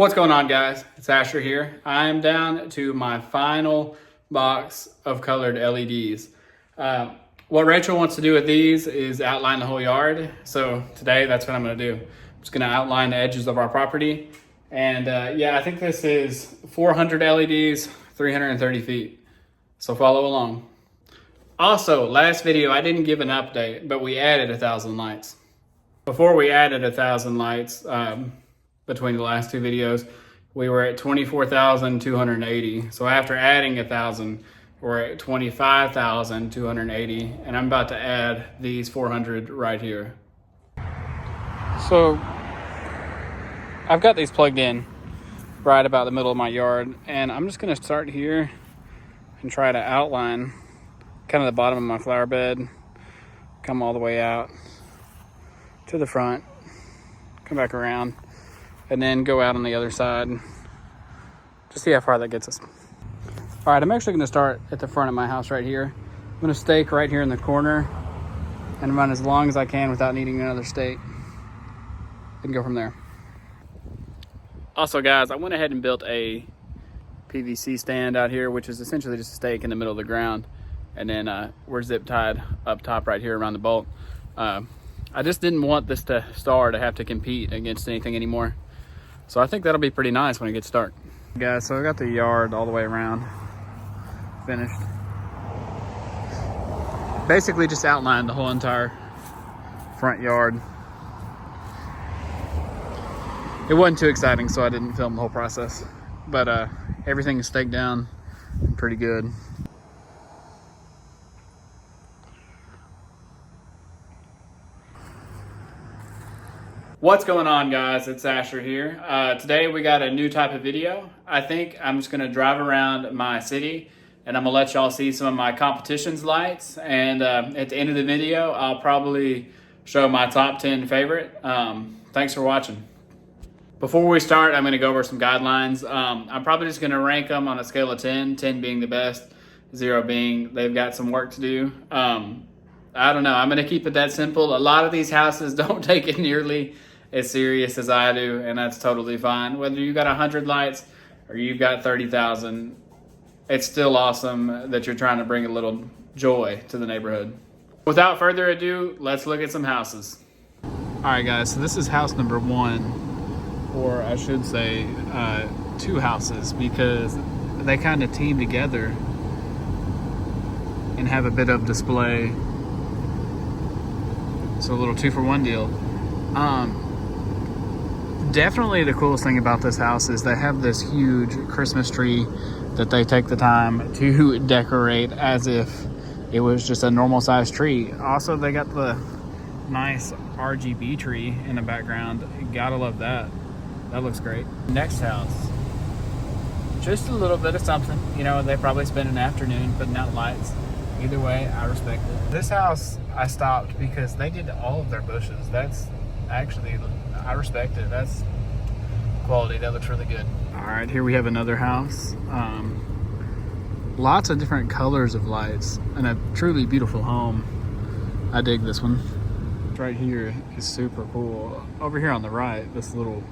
What's going on, guys? It's Asher here. I am down to my final box of colored LEDs. What Rachel wants to do with these is outline the whole yard. So today, that's what I'm gonna do. I'm just gonna outline the edges of our property. And yeah, I think this is 400 LEDs, 330 feet. So follow along. Also, last video, I didn't give an update, but we added 1,000 lights. Before we added 1,000 lights, between the last two videos, we were at 24,280. So after adding 1,000, we're at 25,280, and I'm about to add these 400 right here. So I've got these plugged in right about the middle of my yard, and I'm just gonna start here and try to outline kind of the bottom of my flower bed, come all the way out to the front, come back around, and then go out on the other side to see how far that gets us. All right, I'm actually gonna start at the front of my house right here. I'm gonna stake right here in the corner and run as long as I can without needing another stake and go from there. Also, guys, I went ahead and built a PVC stand out here, which is essentially just a stake in the middle of the ground. And then we're zip tied up top right here around the bolt. I just didn't want this star to have to compete against anything anymore. So I think that'll be pretty nice when it gets dark. Guys, so I got the yard all the way around finished. Basically just outlined the whole entire front yard. It wasn't too exciting, so I didn't film the whole process. But everything is staked down and pretty good. What's going on, guys? It's Asher here. Today we got a new type of video. I think I'm just gonna drive around my city and I'm gonna let y'all see some of my competitions lights. And at the end of the video, I'll probably show my top 10 favorite. Thanks for watching. Before we start, I'm gonna go over some guidelines. I'm probably just gonna rank them on a scale of 10, 10 being the best, 0 being they've got some work to do. I don't know, I'm gonna keep it that simple. A lot of these houses don't take it nearly as serious as I do, and that's totally fine. Whether you got 100 lights or you've got 30,000, it's still awesome that you're trying to bring a little joy to the neighborhood. Without further ado, let's look at some houses. All right, guys, so this is house number 1, or I should say 2 houses, because they kind of team together and have a bit of display. So a little 2-for-1 deal. Definitely the coolest thing about this house is they have this huge Christmas tree that they take the time to decorate as if it was just a normal sized tree. Also, they got the nice RGB tree in the background. You gotta love that. That looks great. Next house, just a little bit of something. You know, they probably spend an afternoon putting out lights. Either way, I respect it. This house, I stopped because they did all of their bushes. That's actually, I respect it. That's quality. That looks really good. All right, here we have another house. Lots of different colors of lights and a truly beautiful home. I dig this one. Right here is super cool. Over here on the right, this little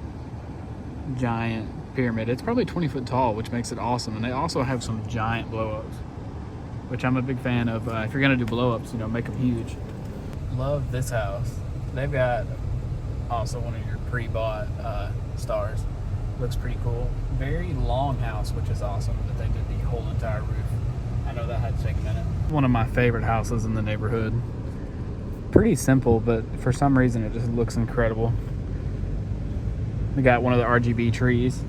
giant pyramid. It's probably 20 foot tall, which makes it awesome. And they also have some giant blow-ups, which I'm a big fan of. If you're gonna do blow-ups, you know, make them huge. Love this house. They've got also one of your pre-bought stars. Looks pretty cool. Very long house, which is awesome that they did the whole entire roof. I know that had to take a minute. One of my favorite houses in the neighborhood. Pretty simple, but for some reason it just looks incredible. We got one of the RGB trees,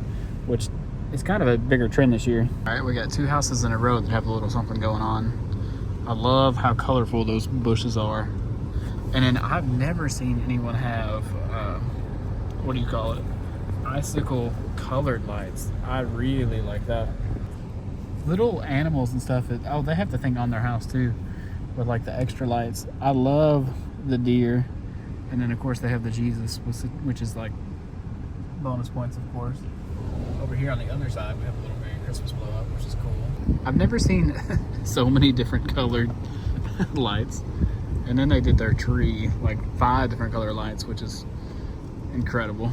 which is kind of a bigger trend this year. All right, we got 2 houses in a row that have a little something going on. I love how colorful those bushes are. And then I've never seen anyone have, what do you call it? Icicle colored lights. I really like that. Little animals and stuff. Oh, they have the thing on their house too, with like the extra lights. I love the deer. And then of course they have the Jesus, which is like bonus points, of course. Over here on the other side, we have a little Merry Christmas blow up, which is cool. I've never seen so many different colored lights. And then they did their tree, like 5 different color lights, which is incredible.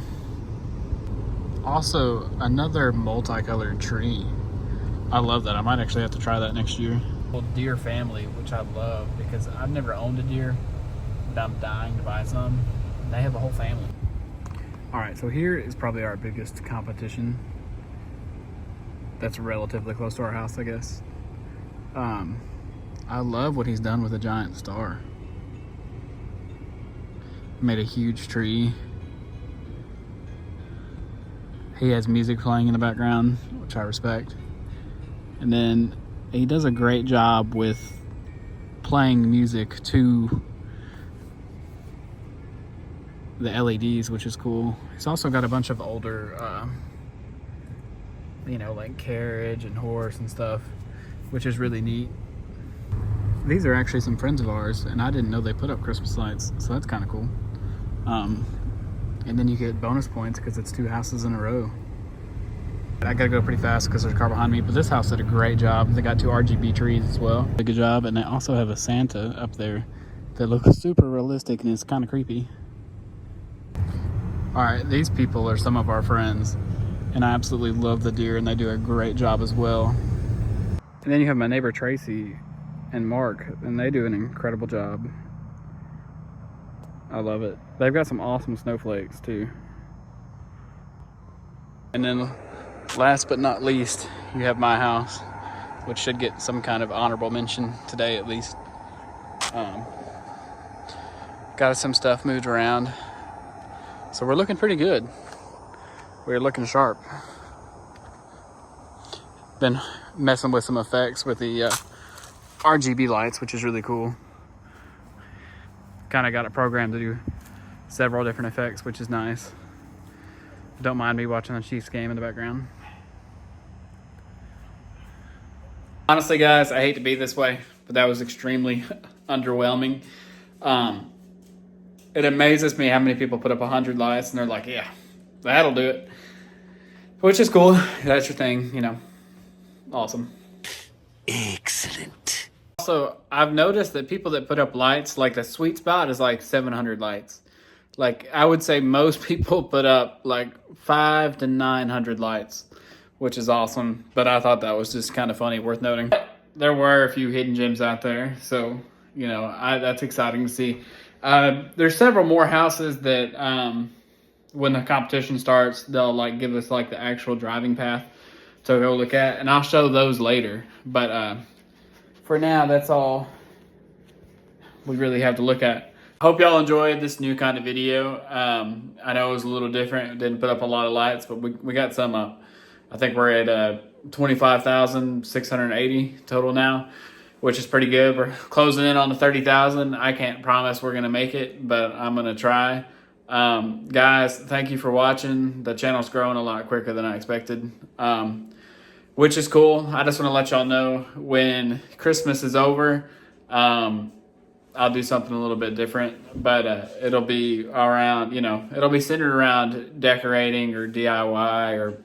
Also, another multicolored tree. I love that. I might actually have to try that next year. Well, deer family, which I love because I've never owned a deer, but I'm dying to buy some. And they have a whole family. All right, so here is probably our biggest competition. That's relatively close to our house, I guess. I love what he's done with a giant star. Made a huge tree. He has music playing in the background, which I respect. And then he does a great job with playing music to the LEDs, which is cool. He's also got a bunch of older, like carriage and horse and stuff, which is really neat. These are actually some friends of ours, and I didn't know they put up Christmas lights, so that's kind of cool. And then you get bonus points because it's 2 houses in a row. I gotta go pretty fast because there's a car behind me, but this house did a great job. They got 2 RGB trees as well. Did a good job, and they also have a Santa up there that looks super realistic and it's kind of creepy. All right, these people are some of our friends, and I absolutely love the deer, and they do a great job as well. And then you have my neighbor Tracy and Mark, and they do an incredible job. I love it. They've got some awesome snowflakes too. And then last but not least, you have my house, which should get some kind of honorable mention today at least. Got some stuff moved around. So we're looking pretty good. We're looking sharp. Been messing with some effects with the RGB lights, which is really cool. Kind of got it programmed to do several different effects, which is nice. Don't mind me watching the Chiefs game in the background. Honestly, guys, I hate to be this way, but that was extremely underwhelming. It amazes me how many people put up 100 lights and they're like, yeah, that'll do it. Which is cool. That's your thing, Awesome. Excellent. Also, I've noticed that people that put up lights, like the sweet spot is like 700 lights. Like, I would say most people put up like 500 to 900 lights, which is awesome. But I thought that was just kind of funny, worth noting. There were a few hidden gems out there, so, that's exciting to see. There's several more houses that, when the competition starts, they'll give us the actual driving path to go look at, and I'll show those later. But for now, that's all we really have to look at. Hope y'all enjoyed this new kind of video. I know it was a little different. It didn't put up a lot of lights, but we got some up. I think we're at 25,680 total now, which is pretty good. We're closing in on the 30,000. I can't promise we're gonna make it, but I'm gonna try. Guys, thank you for watching. The channel's growing a lot quicker than I expected, which is cool. I just want to let y'all know when Christmas is over, I'll do something a little bit different, but it'll be around, it'll be centered around decorating or DIY or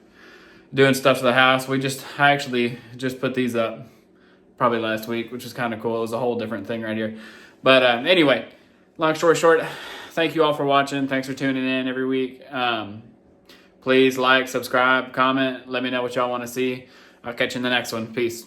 doing stuff to the house. I actually just put these up probably last week, which is kind of cool. It was a whole different thing right here. But anyway, long story short, thank you all for watching. Thanks for tuning in every week. Please like, subscribe, comment. Let me know what y'all want to see. I'll catch you in the next one. Peace.